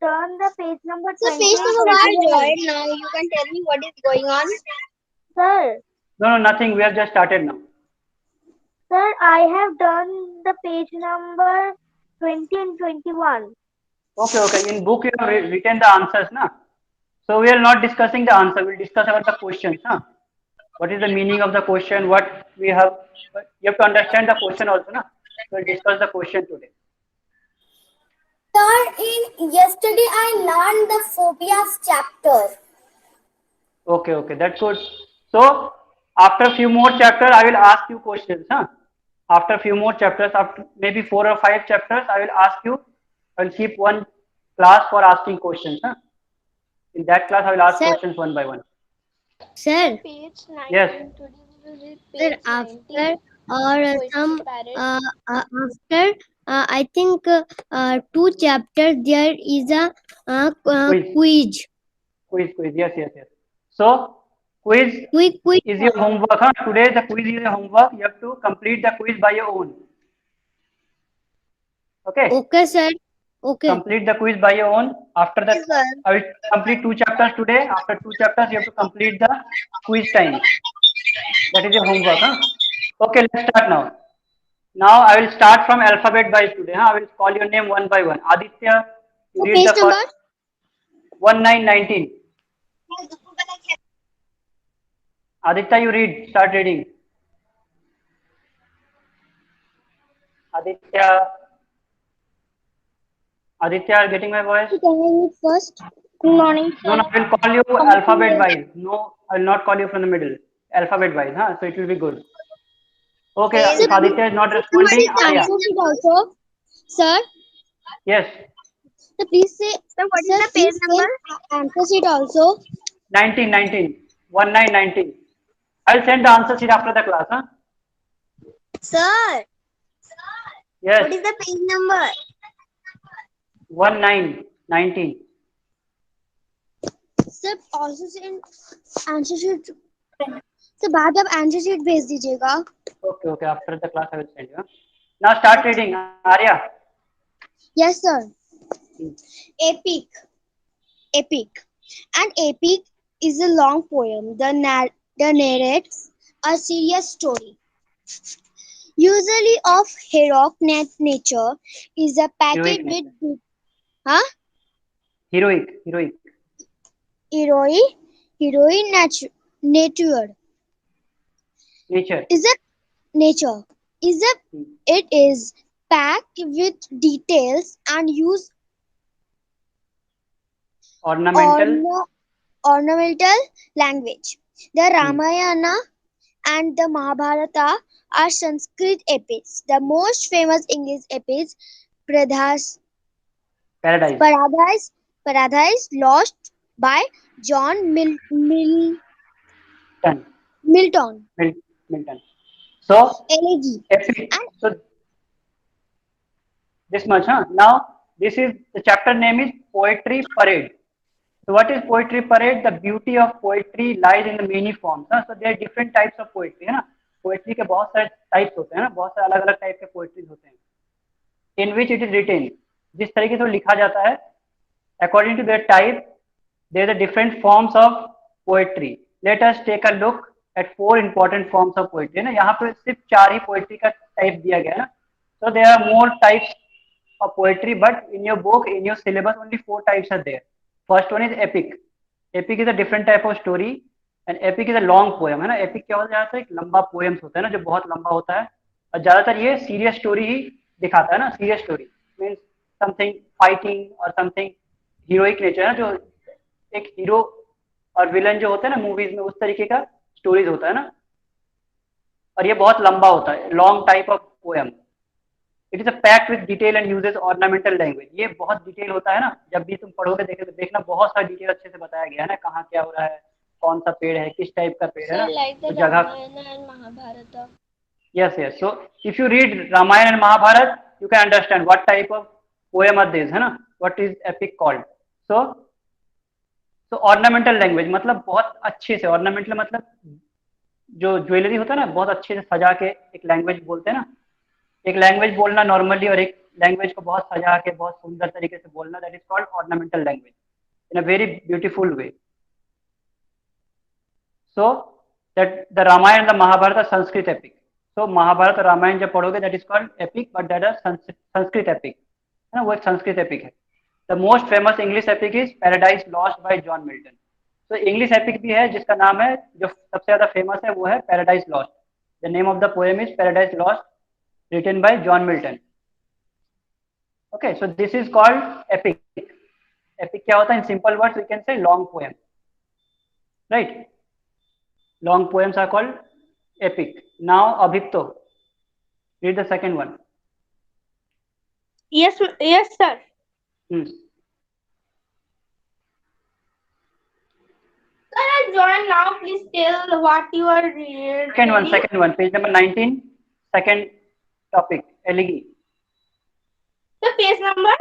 done the page number So 20 page and number one 21. joined now. You can tell me what is going on. Sir, No, nothing. We have just started now. sir, I have done the page number 20 and 21. Okay. In book you have written the answers, na? So we are not discussing the answer. We'll discuss about the questions, huh? What is the meaning of the question? What we have? You have to understand the question also, na? We'll discuss the question today. Sir, in yesterday I learned the phobias chapter. Okay. That's good. So after few more chapters, I will ask you questions, huh? After few more chapters, after maybe 4 or 5 chapters, I will ask you. I will keep one class for asking questions, huh? In that class, I will ask Sir, questions one by one. sir, Page 19. Yes. Today we will read sir, page after 19. or Poetry some parrot. after I think 2 chapters there is a Quiz. quiz. Quiz. Yes. So quiz Quick. is your homework, huh? Today the quiz is your homework. You have to complete the quiz by your own. Okay. Okay, sir. Okay. Complete the quiz by your own. After that, Yes, sir. I will complete 2 chapters today. After 2 chapters, you have to complete the quiz time. That is your homework, huh? Okay, let's start now. Now I will start from alphabet wise today. Huh? I will call your name one by one. Aditya, you So read page the number. first 1919. Aditya, you read. Start reading. Aditya. Aditya, are you getting my voice? Can I read first? Good morning, No, sir. I will call you alphabet wise. No, I will not call you from the middle. Alphabet wise, huh? So it will be good. Okay, Sir, if Aditya is not what responding, is the Arya. answer sheet also? Sir, Yes, so please say. Sir, what is Sir, the page please number? say answer sheet also. 1919. 1919. I'll send the answer sheet after the class, huh? Sir, Yes, what is the page number? 1919. Sir also send answer sheet. Sir बाद आप answer sheet भेज दीजिएगा. Okay. After the class, I will send you. Huh? Now start reading, Arya. Yes, sir. Epic. An epic is a long poem that narrates a serious story, usually of heroic nature, is a Heroic packed nature. with Heroic. heroic nature. Nature. It is packed with details and use Ornamental. ornamental language. The Hmm. Ramayana and the Mahabharata are Sanskrit epics. The most famous English epics, Paradise, Paradise. Paradise Lost by John Milton. Milton, Milton. So Elegy, epic. and So this much, huh? Now this is the chapter name is Poetry Parade. So what is poetry parade? The beauty of poetry lies in the many forms. ना? So there are different types of poetry, है ना? Poetry के बहुत सारे types होते हैं ना? बहुत सारे अलग-अलग type के poetry होते हैं. In which it is written, जिस तरीके से वो लिखा जाता है, according to their type, there are different forms of poetry. Let us take a look at 4 important forms of poetry. है ना? यहाँ पे सिर्फ 4 ही poetry का type दिया गया है ना? So there are more types of poetry, but in your book, in your syllabus, only 4 types are there. First one is epic. Epic is a different type of story and epic is a long poem, है ना? Epic क्या होता है? एक लंबा poems होता है ना, जो बहुत लंबा होता है और ज्यादातर ये serious story ही दिखाता है ना. Serious story means something fighting or something heroic nature है ना, जो एक hero और villain जो होते हैं ना movies में, उस तरीके का stories होता है ना. और ये बहुत लंबा होता है, long type of poem. It is a packed with detail and uses ornamental language. ये बहुत डिटेल होता है ना, जब भी तुम पढ़ोगे देखना बहुत सारा डिटेल अच्छे से बताया गया है ना, कहाँ क्या हो रहा है, कौन सा पेड़ है, किस टाइप का पेड़ है ना, Sir, like the तो जगह. Ramayana and Mahabharata. Yes. So if you read Ramayana and Mahabharata, you can understand what type of poem are these, है ना, what is epic called. So ornamental language मतलब बहुत अच्छे से, ऑर्नामेंटल मतलब जो ज्वेलरी होता है ना, बहुत अच्छे से सजा के एक लैंग्वेज बोलते हैं ना. एक लैंग्वेज बोलना नॉर्मली और एक लैंग्वेज को बहुत सजा के बहुत सुंदर तरीके से बोलना, that is called ornamental language in a very beautiful way. So that the Ramayana and the Mahabharata Sanskrit epic. So Mahabharata और रामायण जब पढ़ोगे that is called epic, but that is Sanskrit epic है ना, वो एक संस्कृत epic है. The most famous English epic is Paradise Lost by John Milton. So English epic भी है जिसका नाम है, जो सबसे ज्यादा फेमस है वो है Paradise Lost. The name of the poem is Paradise Lost, written by John Milton. Okay, so this is called epic. Epic क्या होता है? In simple words we can say long poem, right? Long poems are called epic. Now Abhipto, read the second one. Yes, sir. Sir, I joined now. Please tell what you are reading. Second one, page number 19, second topic, elegy. The page number?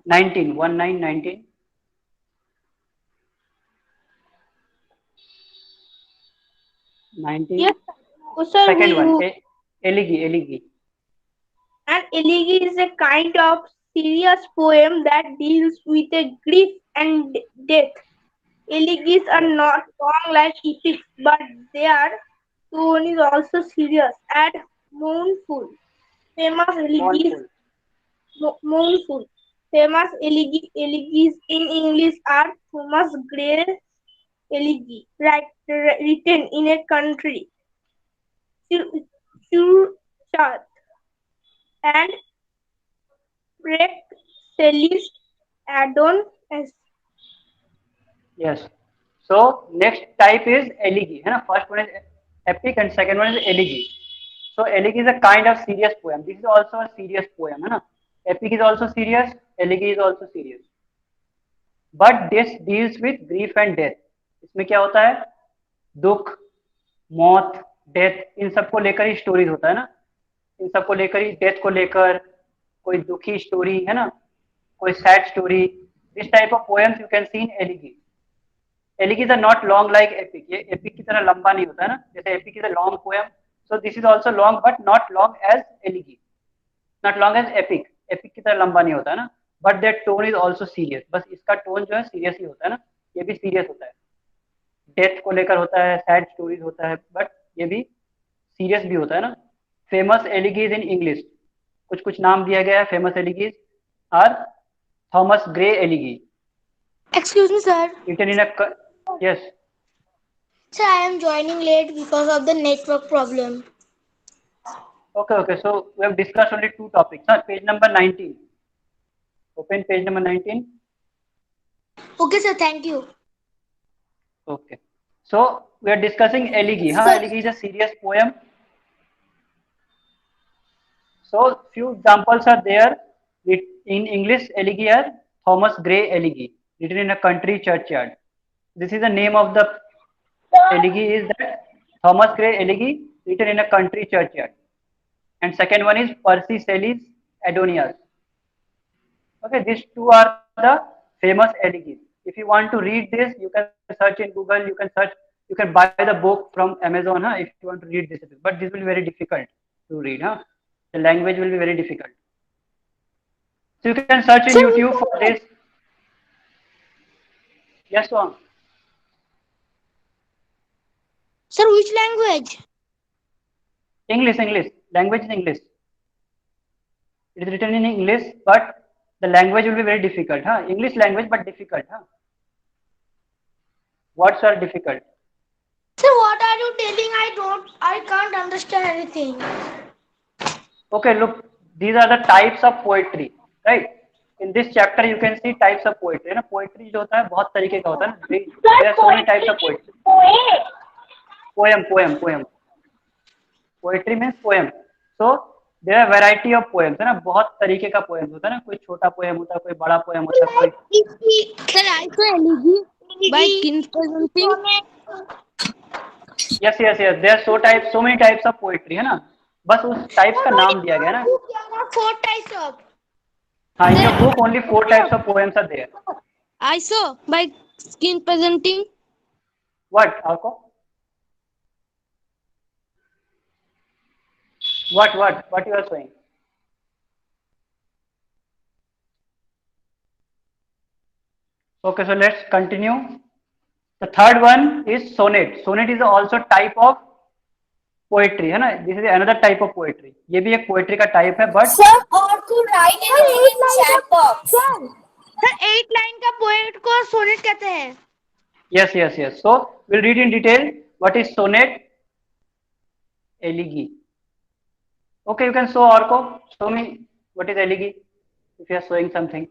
19, 19. 19. Yes, sir. Second one, elegy. An elegy is a kind of serious poem that deals with a grief and death. Elegies are not long like epics, but their tone is also serious and mournful. Famous elegies in English are Thomas Gray's elegy, written in a country church, and Cellist Adon S. Yes. So next type is elegy. है ना? First one is epic and second one is elegy. So elegy is a kind of serious poem. This is also a serious poem. है ना? Epic is also serious. Elegy is also serious. But this deals with grief and death. इसमें क्या होता है? दुख, मौत, death, इन सबको लेकर ही स्टोरीज होता है ना. इन सबको लेकर ही, डेथ को लेकर कोई दुखी स्टोरी है ना, कोई sad story. This type of poems you can see in elegy. Elegies are not long like epic. ये एपिक की तरह लंबा नहीं होता है ना, जैसे epic is a long poem, so this is also long but not long as elegy, not long as epic. Epic की तरह लंबा नहीं होता है ना, but that tone is also serious. बस इसका टोन जो है सीरियस ही होता है ना, ये भी सीरियस होता है, डेथ को लेकर होता है, सैड स्टोरीज होता है, बट ये भी सीरियस भी होता है ना. फेमस एलिगीज इन इंग्लिश, कुछ नाम दिया गया है. Famous elegies are Thomas Gray elegy. Excuse me, sir. Written in a yes. Sir, I am joining late because of the network problem. Okay. So we have discussed only two topics. Page number 19. Open page number 19. Okay, sir. Thank you. Okay. So we are discussing elegy. Elegy is a serious poem. So few examples are there. In English, elegy are Thomas Gray elegy, written in a country churchyard. This is the name of the elegy is that Thomas Gray elegy, written in a country churchyard. And second one is Percy Shelley's Adonias. Okay, these two are the famous elegies. If you want to read this, you can search in Google. You can buy the book from Amazon. If you want to read this, but this will be very difficult to read. The language will be very difficult. So you can search in YouTube for this. Yes, Swam. Sir, which language? English. Language is English. It is written in English, but the language will be very difficult. English language, but difficult. Words are difficult. Sir, what are you telling? I can't understand anything. Okay, look, these are the types of poetry, right? In this chapter, you can see types of poetry. ना poetry जो होता है बहुत तरीके का होता है ना. There are so many types of poetry. Poem. Poetry means poem. So there are variety of poems है ना, बहुत तरीके का poems होता है ना. कोई छोटा poem होता है, कोई बड़ा poem होता है, कोई. Sir, I saw elegy by Kinsperson. Yes. There are so many types of poetry है ना. बस उस types का नाम दिया गया ना. There are 4 types of. In your book only 4 types of poems are there. I saw by skin presenting. What, Alko? What you are saying? Okay, so let's continue. The third one is sonnet. Sonnet is also type of poetry, है ना? This is another type of poetry. ये भी एक poetry का type है, but Sir, or to write anything in chat box. Sir 8 line का poet को sonnet कहते हैं. yes, yes, yes. So we'll read in detail what is sonnet, elegy. Okay, you can show Orko. Show me what is elegy if you are showing something.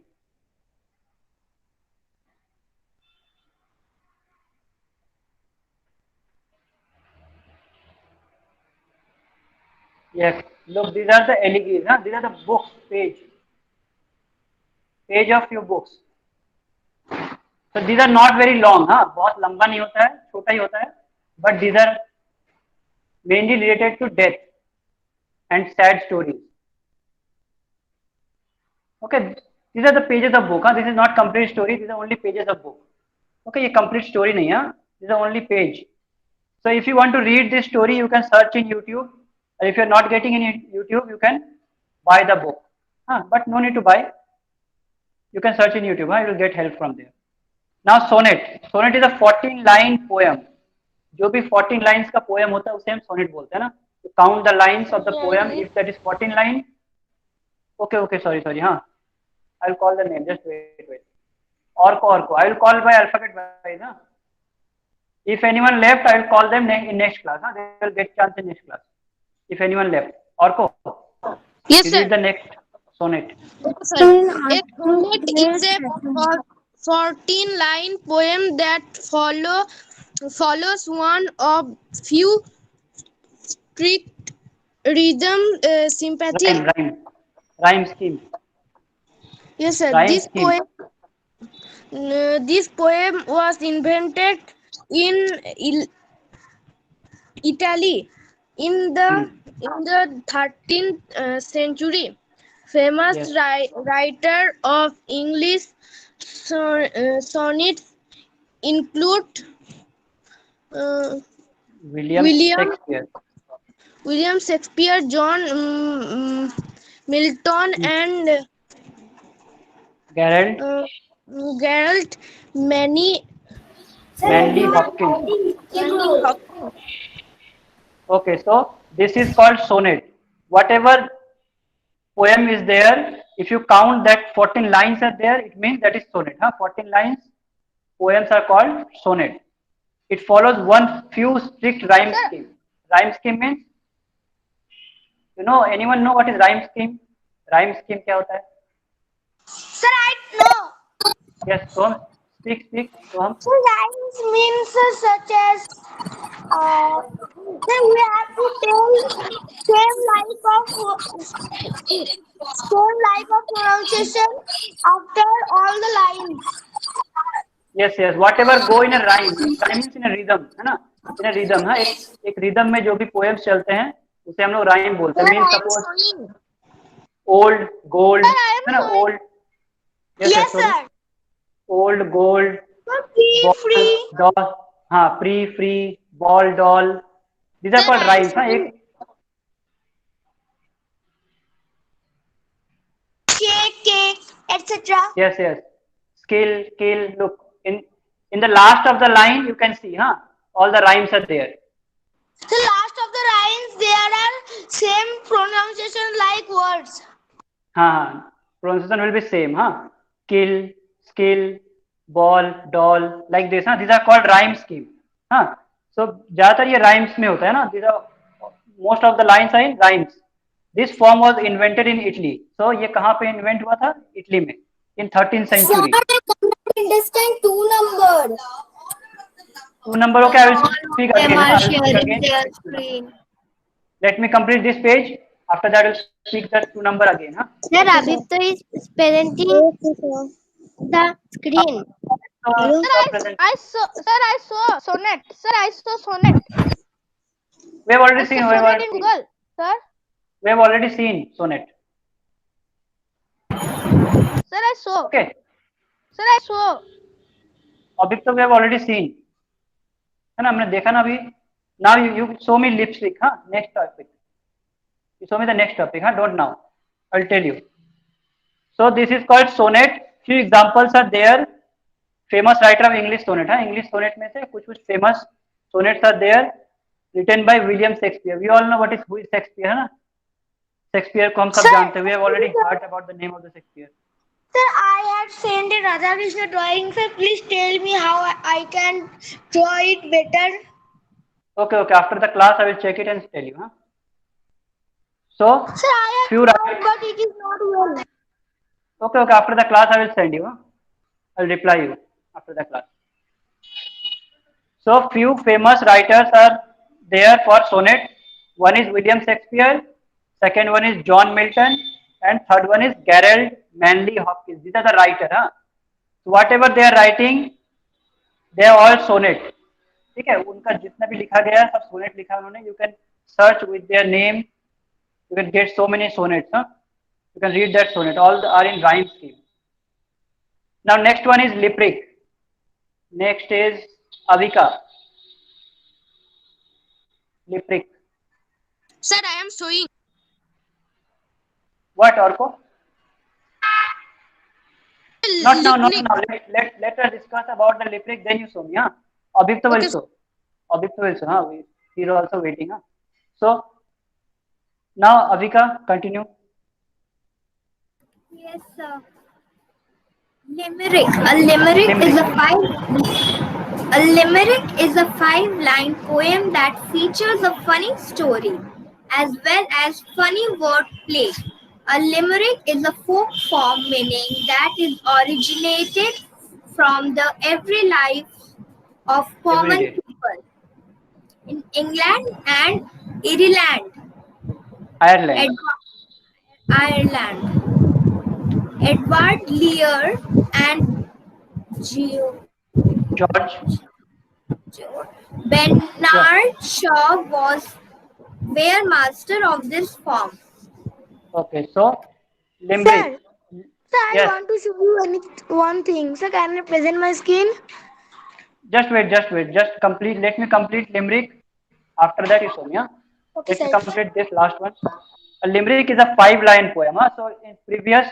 Yes, look, these are the elegies. Huh? These are the books page of your books. So these are not very long. हाँ, बहुत लंबा नहीं होता है, छोटा ही होता है. But these are mainly related to death and sad stories. Okay, these are the pages of book. This is not complete story. These are only pages of book. Okay, ये complete story नहीं है. These are only page. So if you want to read this story, you can search in YouTube. Or if you are not getting in YouTube, you can buy the book. But no need to buy. You can search in YouTube. You will get help from there. Now sonnet. Sonnet is a 14-line poem. जो भी 14 lines का poem होता है उसे हम sonnet बोलते हैं ना. To count the lines of the poem, if that is 14 line. Okay, sorry. I will call the name. Just wait. Orko. I will call by alphabet wise. If anyone left, I will call them in next class. They will get chance in next class. If anyone left. Orko. Yes, You sir. read the next sonnet. A sonnet is a 14-line poem that follows one of few strict rhythm sympathetic. Rhyme scheme. Yes, sir. Rhyme scheme. This poem was invented in Italy in the 13th century. Famous Yes. writer of English sonnets include William William Shakespeare. William Shakespeare, John Milton, and Gerald Gerald Manley Hopkins. Okay, so this is called sonnet. Whatever poem is there, if you count that 14 lines are there, it means that is sonnet. 14 lines poems are called sonnet. It follows one few strict rhyme scheme. Rhyme scheme means, anyone know what is rhyme scheme? Rhyme scheme क्या होता है? Sir, I know. Yes, so speak. So So lines means such as then we have to tell same like of pronunciation after all the lines. yes, whatever go in a rhyme. Rhyme means in a rhythm, है ना? In a rhythm, हाँ, एक rhythm में जो भी poems चलते हैं, उसे हम लोग rhyme बोलते हैं. Means suppose old, gold, है ना? Old. Yes, sir. Old, gold. Free, free. Doll, free, ball, doll. These are called rhymes. Cake, etc. Yes. Skill, kill. Look, in the last of the line, you can see, all the rhymes are there. The last of the lines there are same pronunciation like words. Pronunciation will be same. Kill, skill, ball, doll, like this. These are called rhyme scheme. So ज़्यादातर ये rhymes में होता है ना. These are most of the lines are in rhymes. This form was invented in Italy. So ये कहाँ पे invent हुआ था? Italy में. In 13th century. Sir, I cannot understand 2 number. 2 number. Okay, I will speak again. I will speak again. Let me complete this page. After that, I will speak the 2 number again. Sir, Abhipto is presenting the screen. I saw sonnet. Sir, I saw sonnet. We have already seen. Sonnet in Google, sir. We have already seen sonnet. Sir, I saw. Okay. Sir, I saw. अभी तो we have already seen. है ना, हमने देखा ना अभी. Now you show me lipstick. Next topic. You show me the next topic. Don't now. I'll tell you. So this is called sonnet. Few examples are there. famous writer of English sonnet, हाँ English sonnet में से कुछ famous sonnets are there written by William Shakespeare. We all know what is who is Shakespeare, है ना? Shakespeare को हम सब जानते हैं. We have already heard about the name of the Shakespeare. Sir, I had sent a Radha Krishna drawing. Sir, please tell me how I can draw it better. Okay, okay. After the class, I will check it and tell you, huh? So, Sir, I have few tried, but it is not well. Okay, okay. After the class, I will send you. Huh? I'll reply you after the class. So, few famous writers are there for sonnet. One is William Shakespeare, second one is John Milton, and third one is Gerald Manley Hopkins. These are the writer. Huh? So, whatever they are writing, they are all sonnet. ठीक है, उनका जितना भी लिखा गया है सब sonnet लिखा है उन्होंने. You can search with their name. You can get so many sonnets. Huh? You can read that sonnet. All are in rhyme scheme. Now next one is Limerick. Next is Avika. Limerick. Sir, I am showing. What, Orko? Not now, not now. Let us discuss about the Limerick. Then you show me. Huh? Abhipta will show. Abhipta will show. Huh? He is also waiting. Huh? So now Avika, continue. Yes, sir. Limerick. A limerick is a five-line poem that features a funny story as well as funny wordplay. A limerick is a folk form meaning that is originated from the every life of common people in England and Ireland. Edward Lear and George. Bernard Shaw were master of this form. Okay, so Limerick. Sir, Yes. I want to show you one thing. Sir, can I present my screen? Just wait. Just complete. Let me complete Limerick. After that, you show me. Huh? Okay, Let me sir. complete this last one. A Limerick is a 5-line poem. Huh? So in previous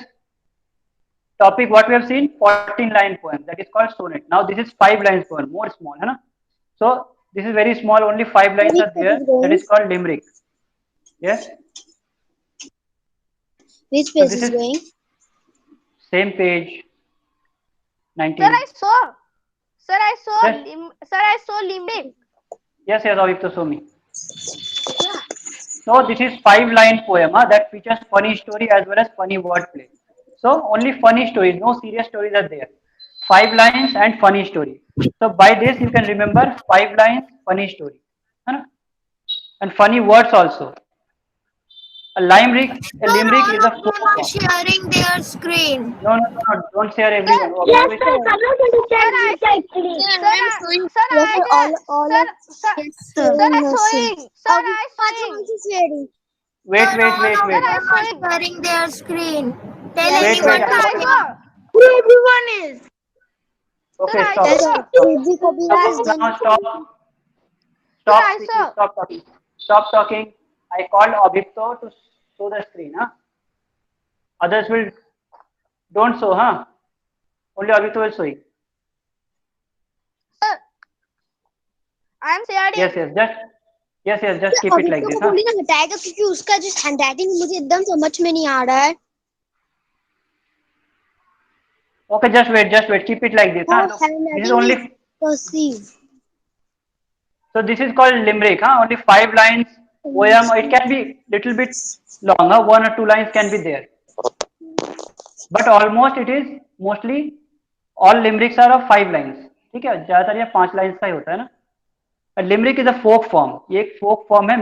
topic, what we have seen, 14-line poem. That is called sonnet. Now this is 5-line poem, more small. Huh? So this is very small. Only 5 lines are there. That is called Limerick. Yes. Which So page this is is going? same page. 19. Sir, I saw. Sir, I saw. Yes. Sir, I saw Limerick. Yes, Avik, show me. So this is 5-line poem that features funny story as well as funny wordplay. So only funny stories, no serious stories are there. 5 lines and funny story. So by this you can remember 5 lines, funny story, and funny words also. A limerick is a folk form. Sharing their screen. No, don't share everyone. Yes, Okay, sir. Wait. Sharing their screen. Tell Wait, anyone wait. to share. Everyone is. Okay, Sir, stop. I saw. Now stop talking. Stop talking. I called Abhipto to show the screen. Others will don't show. Only Abhipto will show it. Sir, I am sharing. Yes. Just keep it like this. थोड़ी ना हटाएगा क्योंकि उसका जो handwriting मुझे एकदम समझ में नहीं आ रहा है. Okay, just wait. Keep it like this. Look, this is only. Perceive. So this is called limerick. Only 5 lines poem. It can be little bit long. 1 or 2 lines can be there. But almost it is mostly all limericks are of 5 lines. ठीक है, ज्यादातर ये 5 lines का ही होता है ना. A limerick is a folk form. ये एक folk form है.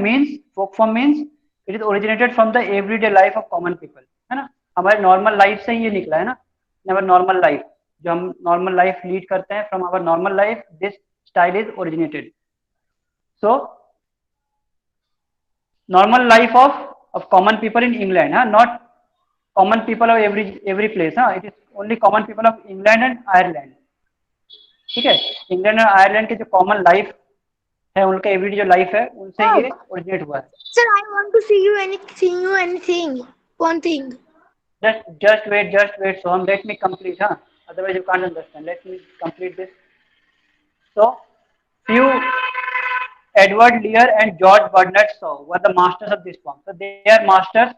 Folk form means it is originated from the everyday life of common people. है ना, हमारे normal life से ही ये निकला है ना. In our normal life, जो हम normal life lead करते हैं, from our normal life, this style is originated. So normal life of common people in England, not common people of every place. It is only common people of England and Ireland. ठीक है, England और Ireland के जो common life है, उनका everyday जो life है, उनसे ये ओरिजिनेट हुआ है. Sir, I want to see you anything. One thing. Just wait, Soham. Let me complete. otherwise you can't understand. Let me complete this. So, few Edward Lear and George Bernard Shaw were the masters of this form. So they are masters.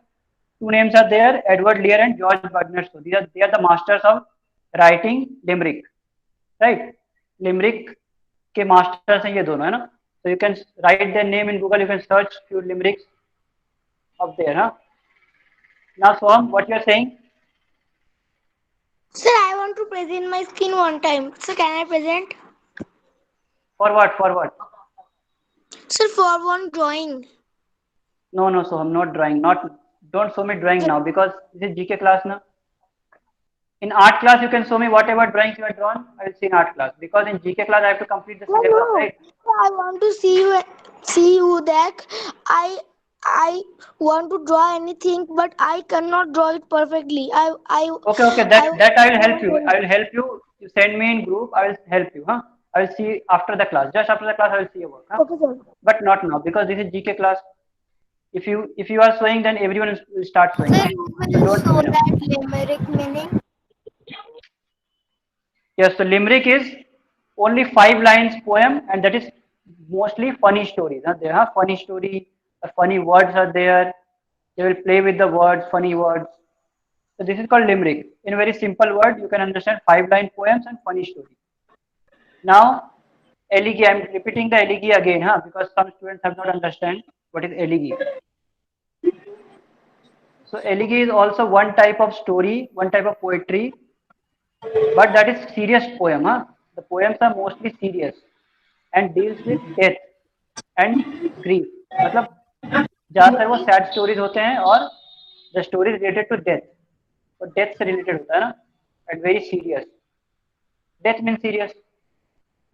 Two names are there: Edward Lear and George Bernard Shaw. They are the masters of writing limerick, right? Limerick के masters हैं ये दोनों, है ना? So you can write their name in Google. You can search few limericks up there, huh? Now, Swam, what you are saying? Sir, I want to present my skin one time. Sir, can I present? For what? For what? Sir, for one drawing. No, no, so I'm not drawing. Don't show me drawing now because this is GK class now. In art class, you can show me whatever drawings you have drawn. I will see in art class because in GK class I have to complete the syllabus, No, right? I want to see you that I want to draw anything, but I cannot draw it perfectly. Okay. I That I will help you. I will help you. You send me in group. I will help you, huh? I will see after the class. Just after the class, I will see your work, huh? Okay, sir. But not now because this is GK class. If you are showing, then everyone will start showing, Sir, huh? you So will don't show show now. that limerick meaning. Yes, so limerick is only 5 lines poem, and that is mostly funny stories. Huh? They have funny story, funny words are there. They will play with the words, funny words. So this is called limerick. In a very simple word, you can understand 5 line poems and funny story. Now, elegy. I'm repeating the elegy again, huh? Because some students have not understand what is elegy. So elegy is also one type of story, one type of poetry, but that is serious poem. Huh? The poems are mostly serious and deals with death and grief. मतलब ज़्यादातर वो sad stories होते हैं और the story related to death, और death से related होता है ना, and very serious. Death mean serious,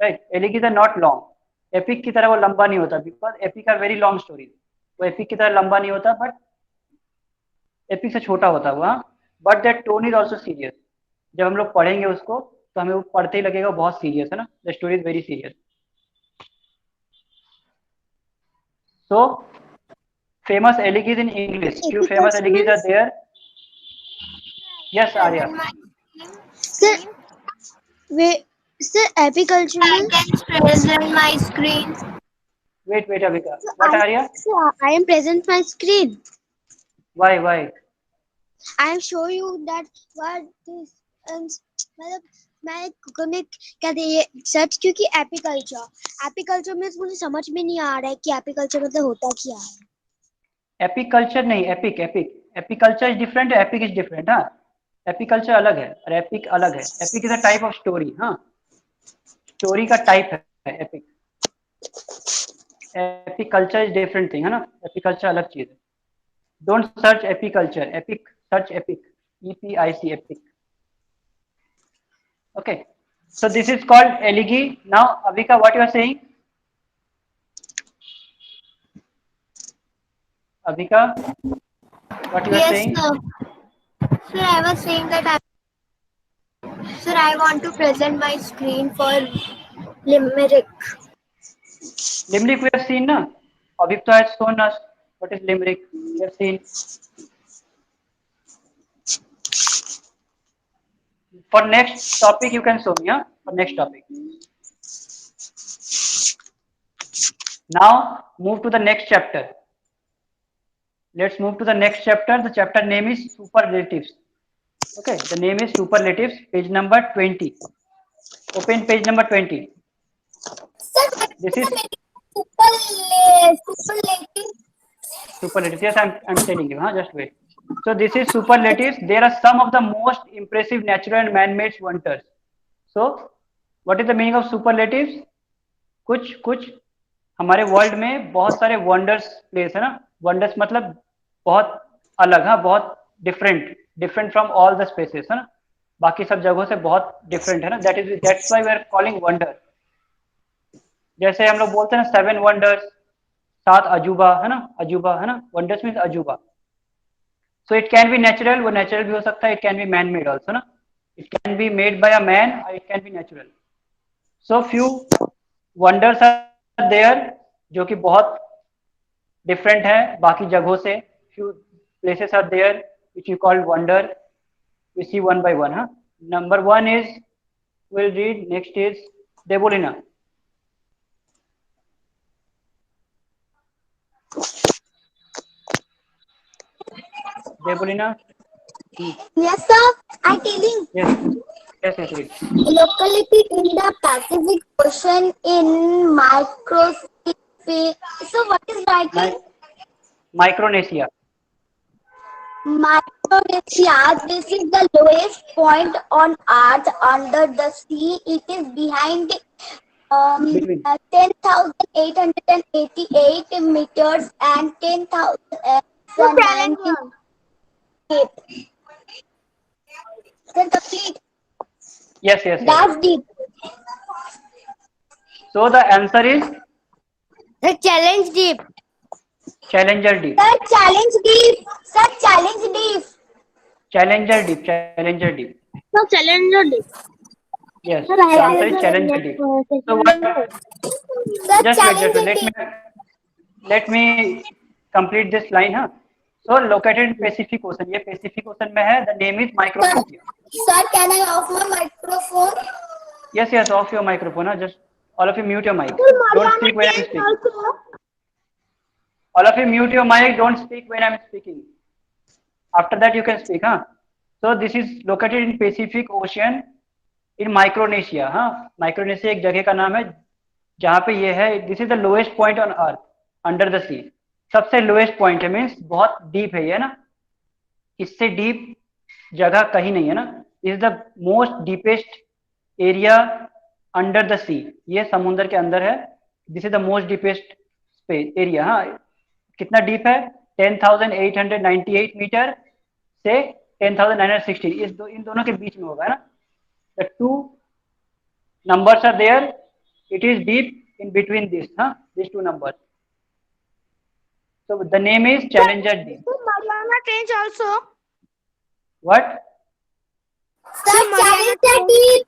right? Elegies are not long. Epic की तरह वो लंबा नहीं होता because epic are very long stories. वो एपिक की तरह लंबा नहीं होता, बट एपिक से छोटा होता है वो. But that tone is also serious. जब हम लोग पढ़ेंगे उसको तो हमें वो पढ़ते ही लगेगा बहुत सीरियस है ना. The story is very serious. So, famous elegies in English. Few famous elegies are there. Yes, Arya. Sir, wait, sir, apiculture I means. can present my screen. Wait, Abhika. What, Arya? Sir, I am present my screen. Why? I am show you that what this मतलब मैं Google में क्या दे ये search क्योंकि apiculture में मुझे समझ में नहीं आ रहा है कि एपिकल्चर मतलब होता क्या है. एपिकल्चर नहीं, epic. Apiculture is different, epic is different. हाँ, एपिकल्चर अलग है और एपिक अलग है. Epic is a type of story. हाँ, स्टोरी का टाइप है epic. Apiculture is different thing, है ना. एपिकल्चर अलग चीज है. Don't search apiculture. Epic, search epic. EPIC, epic. Okay, so this is called elegy. Now, Avika, what you are saying? Avika, what you are Yes, saying? sir. Sir, I was saying that sir, I want to present my screen for limerick. Limerick we have seen, na? Avika has shown us what is limerick. We have seen. For next topic, you can show me, huh? For next topic. Now, move to the next chapter. Let's move to the next chapter. The chapter name is superlatives. Okay, the name is superlatives. Page number 20. Open page number 20. This is superlatives. Yes, I'm telling you. Huh? Just wait. So this is superlatives. There are some of the most impressive natural and man-made wonders. So, what is the meaning of superlatives? कुछ हमारे world में बहुत सारे wonders place है ना. Wonders मतलब बहुत अलग, हाँ, बहुत different from all the spaces, है ना. बाकी सब जगहों से बहुत डिफरेंट है ना. That's why we are calling wonder. जैसे हम लोग बोलते हैं ना 7 वंडर्स, 7 अजूबा, है ना. अजूबा, है ना. वंडर्स मीन्स अजूबा. So it can be natural, वो नेचुरल भी हो सकता है. It can be man made also ना. It can be made by a man और it can be natural. So few wonders are there जो कि बहुत डिफरेंट है बाकी जगहों से. Few places are there which you call wonder. We see one by one. हाँ, Number one is, we'll read. Next is Debolina. Debolina. Yes, sir. I telling. Yes. Yes, yes, read. Locality in the Pacific Ocean in microscopic. So what is writing? Micronesia. Micronesia. This is the lowest point on Earth under the sea. It is behind Between. 10,888 meters and 10,098. Then complete. Yes, yes, yes. That's deep. So the answer is The challenge deep. Challenger Deep. Sir, challenge deep. Sir, challenge deep. Challenger Deep. Challenger Deep. So Challenger Deep. Yes. Sir, The answer I is Challenger Deep. So what? Sir, Just wait. Just challenge wait. deep. Let me complete this line, huh? So located in Pacific Ocean. ये Pacific Ocean में है. The name is Micronesia. Sir, can I off my microphone? Yes, yes. Off your microphone. Huh? Just all of you mute your mic. Don't speak when I'm speaking. All of you mute your mic. Don't speak when I'm speaking. After that you can speak, huh? So this is located in Pacific Ocean in Micronesia, हाँ. Micronesia एक जगह का नाम है जहाँ पे ये है. This is the lowest point on earth under the sea. सबसे लोएस्ट पॉइंट है, मीन्स बहुत डीप है ये ना. इससे डीप जगह कहीं नहीं है ना. Is the most deepest area under the sea. ये समुद्र के अंदर है. This is the most deepest area. हाँ, कितना डीप है? 10,898 मीटर से 10,916. इन दोनों के बीच में होगा ना. The two numbers are there. It is deep in between this, these two numbers. So the name is Challenger Deep. Mariana Trench also. What? Sir, Challenger deep.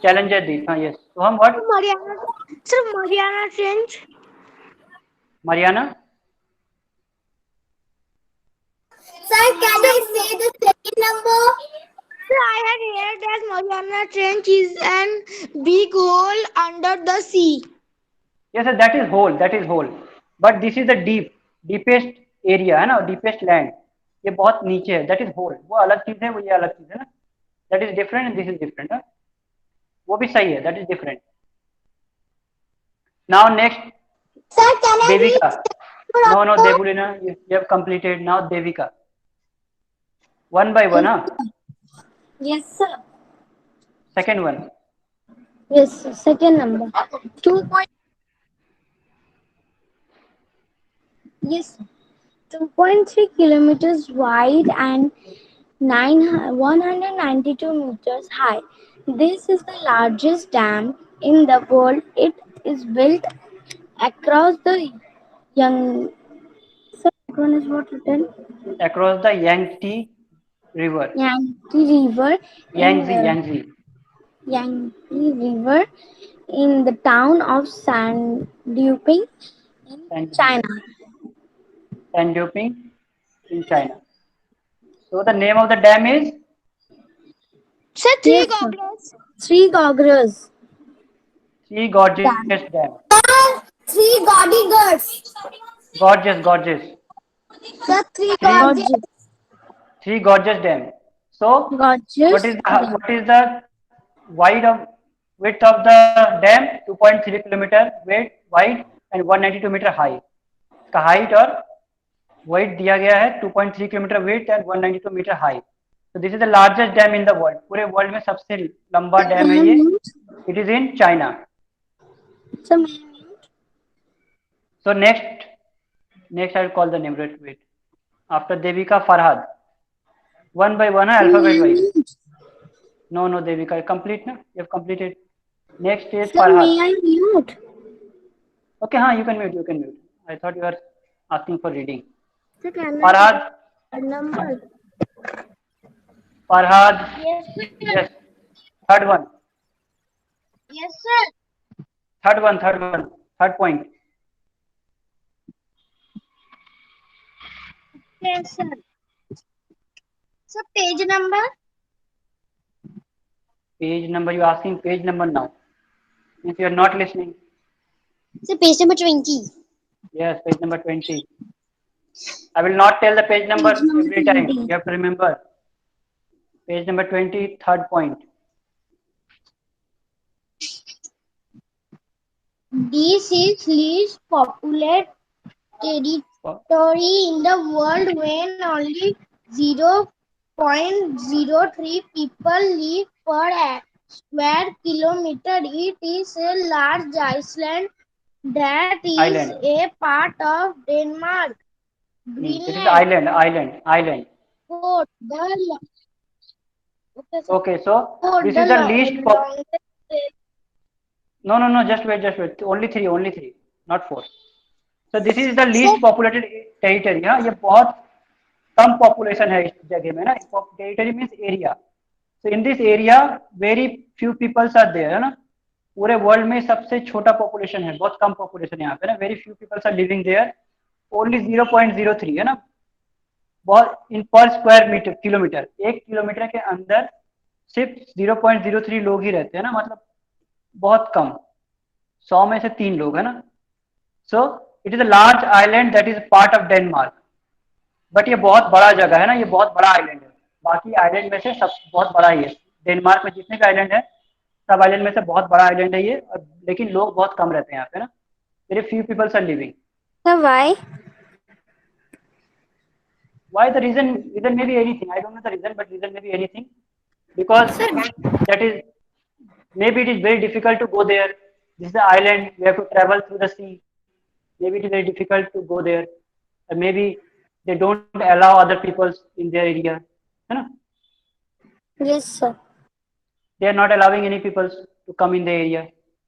Challenger Deep. Yes. So हम what? Mariana Trench. Mariana. Sir, can I say the second number? Sir, I had heard that Mariana Trench is an big hole under the sea. Yes, sir, that is hole. That is hole. But this is the deepest area है ना, deepest land. ये बहुत नीचे है. That is hole. वो अलग चीज है, वो ये अलग चीज है ना. That is different and this is different. ना? वो भी सही है. That is different. Now next. Sir, can I Devika. read? No, Devulina, you have completed. Now Devika. One by one, huh? Yes, sir. Second one. Yes, sir. Second number. 2 point. Yes, 2.3 kilometers wide and 192 meters high. This is the largest dam in the world. It is built across the Yang. Sir, one is what written? Across the Yangtze River. Yangtze River. Yangtze. Yangtze River in the town of Sanduping in China. Sanduping in China. So the name of the dam is? Sir, Three Gorges. Three Gorges. Three Gorges Dam. Three Gorges. Gorges. The Three Gorges. Three Gorges Dam. So what is the width of the dam? 2.3 kilometer wide and 192 meter high. इसका height और width दिया गया है 2.3 kilometre width and 192 meter high. So this is the largest dam in the world. पूरे world में सबसे लंबा dam है ये. It is in China. So next I will call the name. Wait. After Devika, Farhad. One by one, alphabet wise. No, Devika, complete na? You have completed. Next is Farhad. May I mute? Okay, you can mute. I thought you were asking for reading. Farhad. Number. Farhad. Yes. Third one. Yes, sir. Third point. Yes, sir. So page number? Page number, you asking page number now. If you are not listening, So page number 20. yes, page number 20. I will not tell the page number Page number every time. 20. You have to remember. Page number 20, third point. This is least populated territory in the world when only 0.03 people live per square kilometer. It is a large island that is Island. a part of Denmark. It is Greenland. island. Quote, okay, sir. Okay, so Quote, this the is the least longest No, just wait. Only three, not four. So this is the Sir, least populated territory. हाँ ये बहुत कम population है इस जगह में ना. Territory means area. So in this area very few peoples are there है ना. पूरे वर्ल्ड में सबसे छोटा पॉपुलेशन है, बहुत कम पॉपुलेशन यहाँ पे ना. Very few peoples are living there. Only 0.03 है ना. बहुत इन पर स्क्वायर मीटर किलोमीटर, 1 किलोमीटर के अंदर सिर्फ 0.03 लोग ही रहते हैं ना. मतलब बहुत कम, 100 में से 3 लोग है ना. So it is a large island that is part of Denmark. But ये बहुत बड़ा जगह है ना, ये बहुत बड़ा आइलैंड है. बाकी आइलैंड में से सब बहुत बड़ा ही है. डेनमार्क में जितने भी आइलैंड है सब आइलैंड में से बहुत बड़ा आइलैंड है ये. और लेकिन लोग बहुत कम रहते हैं यहाँ पे ना. Very few peoples are living. Sir, why? Why the reason may be anything. I don't know the reason, but reason may be anything. Because that is, maybe it is very difficult to go there. This is the island. We have to travel through the sea. Maybe it is very difficult to go there. Or maybe they don't allow other people in their area. है ना? Yes, sir. They are not allowing any people to come in the area.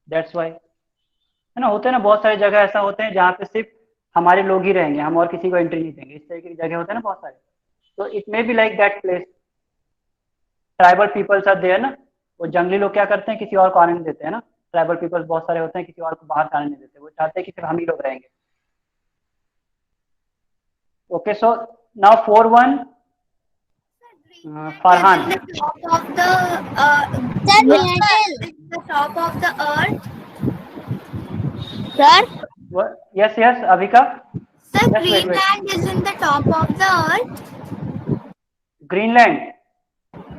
That's why. है ना, होते हैं ना बहुत सारी जगह ऐसा होते हैं जहाँ पे सिर्फ हमारे लोग ही रहेंगे, हम और किसी को एंट्री नहीं देंगे. इस तरह की जगह होते हैं ना बहुत सारे. तो it may be like that place. Tribal peoples are there ना. वो जंगली लोग क्या करते हैं, किसी और को आने नहीं देते हैं ना. ट्राइबल पीपल्स बहुत सारे होते हैं, किसी और को बाहर आने नहीं देते. वो चाहते हैं कि सिर्फ हम ही लोग रहेंगे. Okay, so now 4-1 Farhan. The top of the earth. sir, Yes, Avika. Sir, Just wait. Greenland is in the top of the earth. Greenland.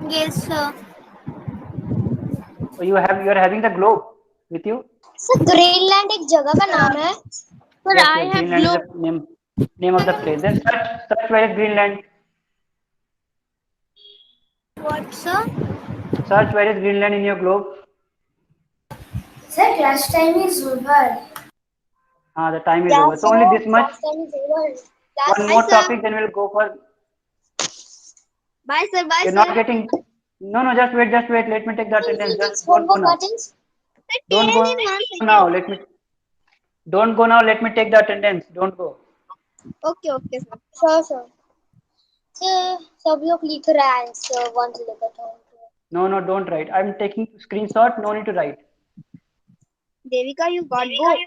Yes, sir. So you are having the globe with you. sir, Greenland एक जगह का नाम है. Sir, Yes, I have Greenland globe. is the name of the place. Then search where is Greenland. What, sir? Search where is Greenland in your globe. Sir, last time is over. The time is over. So only this much. Last time is over. One more topic, then we'll go for. Bye, sir. Bye, You're sir. not getting. No, just wait. Let me take the attendance. Just don't go now. buttons. Don't go now. Don't go now. Let me take the attendance. Don't go. Okay, sir. Sure, sir. Sir, सब लोग लिख रहा है answer 1 से लेकर 10. No, don't write. I'm taking screenshot. No need to write. Devika, you got book.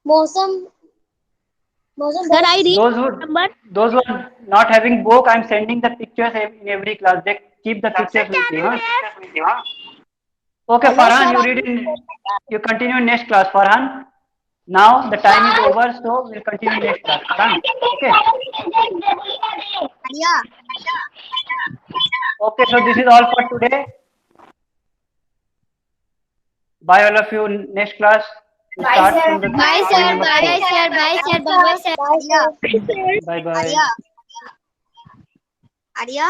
मौसम Sir, I read number. Those who are not having book, I'm sending the pictures in every class. They keep the pictures with you. Huh? Okay, Farhan, you read in. You continue in next class, Farhan. Now the time is over, so we'll continue next class. Farhan, okay. Yeah. Okay, so this is all for today. Bye, all of you. Next class. We start from the Bye, point sir. number Bye, 4. sir. Bye, sir. Bye, sir. Bye, sir. Bye. Arya.